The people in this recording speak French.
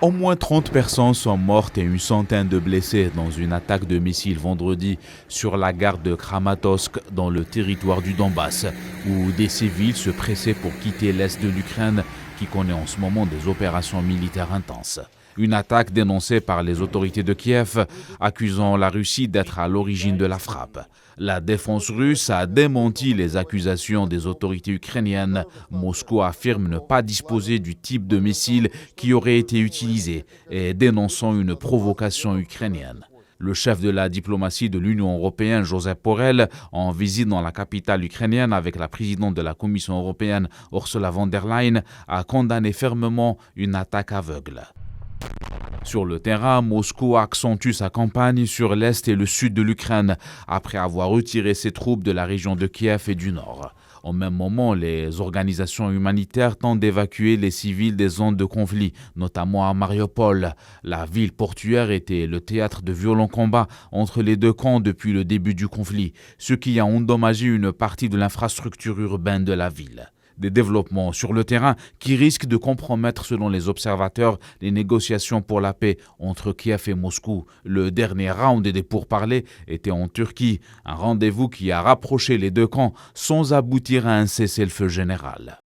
Au moins 30 personnes sont mortes et une centaine de blessés dans une attaque de missiles vendredi sur la gare de Kramatorsk dans le territoire du Donbass, où des civils se pressaient pour quitter l'est de l'Ukraine qui connaît en ce moment des opérations militaires intenses. Une attaque dénoncée par les autorités de Kiev, accusant la Russie d'être à l'origine de la frappe. La défense russe a démenti les accusations des autorités ukrainiennes. Moscou affirme ne pas disposer du type de missile qui aurait été utilisé et dénonçant une provocation ukrainienne. Le chef de la diplomatie de l'Union européenne, Josep Borrell, en visite dans la capitale ukrainienne avec la présidente de la Commission européenne, Ursula von der Leyen, a condamné fermement une attaque aveugle. Sur le terrain, Moscou accentue sa campagne sur l'est et le sud de l'Ukraine, après avoir retiré ses troupes de la région de Kiev et du nord. Au même moment, les organisations humanitaires tentent d'évacuer les civils des zones de conflit, notamment à Mariupol. La ville portuaire était le théâtre de violents combats entre les deux camps depuis le début du conflit, ce qui a endommagé une partie de l'infrastructure urbaine de la ville. Des développements sur le terrain qui risquent de compromettre, selon les observateurs, les négociations pour la paix entre Kiev et Moscou. Le dernier round des pourparlers était en Turquie, un rendez-vous qui a rapproché les deux camps sans aboutir à un cessez-le-feu général.